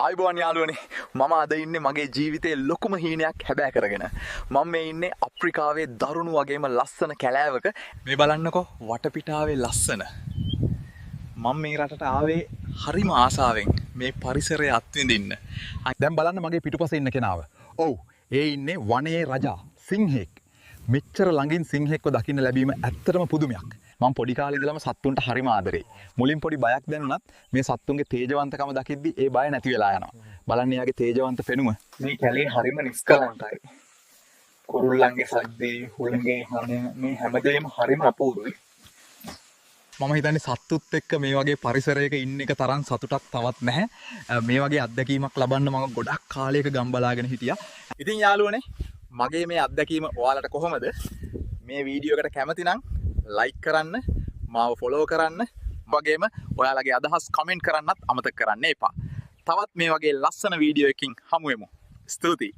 ආයිබෝන් යාළුවනේ මම අද ඉන්නේ මගේ ජීවිතයේ ලොකුම හීනයක් හැබෑ කරගෙන. මම මේ ඉන්නේ අප්‍රිකාවේ දරුණු වගේම ලස්සන කැලෑවක. මේ බලන්නකෝ වටපිටාවේ ලස්සන. මම මේ රටට ආවේ හරිම ආසාවෙන් මේ පරිසරය අත්විඳින්න. දැන් බලන්න මගේ පිටුපසේ ඉන්න කෙනාව. ඔව්, ඒ ඉන්නේ වනයේ රජා සිංහෙක්. මෙච්චර ළඟින් සිංහෙක්ව දකින්න ලැබීම ඇත්තටම පුදුමයක්. මම පොඩි කාලේ ඉඳලම සත්තුන්ට හරිම ආදරෙයි. මුලින් පොඩි බයක් දැනුණත් මේ සත්තුන්ගේ තේජවන්තකම දකිද්දි ඒ බය නැති වෙලා යනවා. බලන්න එයාගේ තේජවන්ත පෙනුම. මේ කැලේ හරිම නිස්කලංකයි. කුරුල්ලන්ගේ සද්දේ, හුළඟේ හඬ මේ හැමදේම හරිම අපූර්වයි. මම හිතන්නේ සත්තුත් එක්ක මේ වගේ පරිසරයක ඉන්න එක තරම් සතුටක් තවත් නැහැ. මේ වගේ අත්දැකීමක් ලබන්න මම ගොඩක් කාලයක ගම් බලාගෙන හිටියා. ඉතින් යාළුවනේ මගේ මේ අත්දැකීම ඔයාලට කොහොමද? මේ වීඩියෝ එකට කැමති නම් ලයික් කරන්න, මාව ෆොලෝ කරන්න, වගේම ඔයාලගේ අදහස් කමෙන්ට් කරන්නත් අමතක කරන්න එපා. තවත් මේ වගේ ලස්සන වීඩියෝ එකකින් හමු වෙමු. ස්තුතියි.